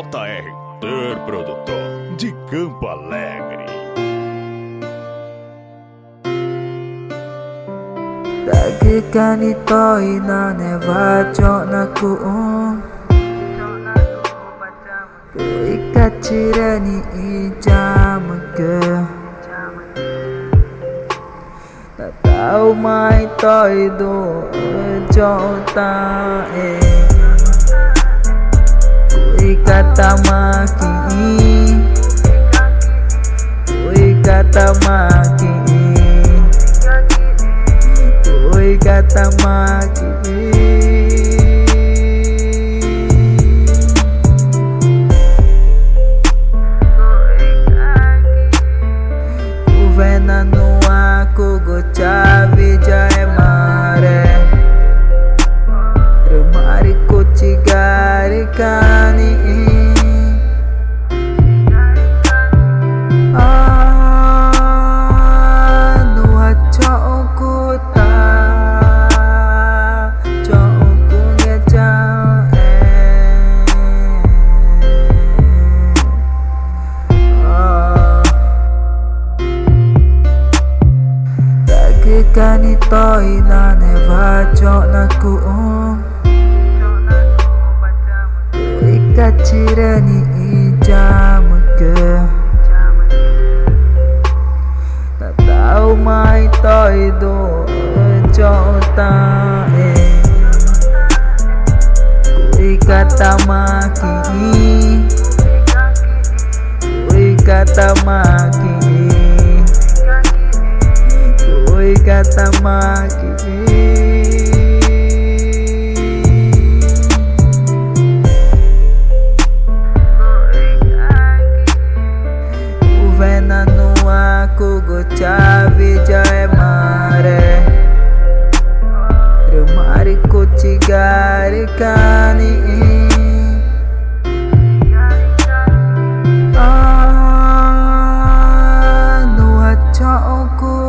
JR, produtor de Campo Alegre. Bagaikan ito'y nanewajok naku Ku'y kacirani ijamaga Tak tahu mai to'y do'o ta'e Ku'y kata maki Ku'y kata maki Ku'y kata maki Venano aku gocavi jae mare Remari kucigari kani Anu hacoku ta Coku ngejae Bagaikan ito'y nanewajok naku Ku'y kacirani ijamaga Tak tahu mai to'y do'o ta'e Ku'y kata maki Ku'y kata maki Ku'y kata maki Venano aku gocavi jae mare Remari kucigari kani Anu hacoku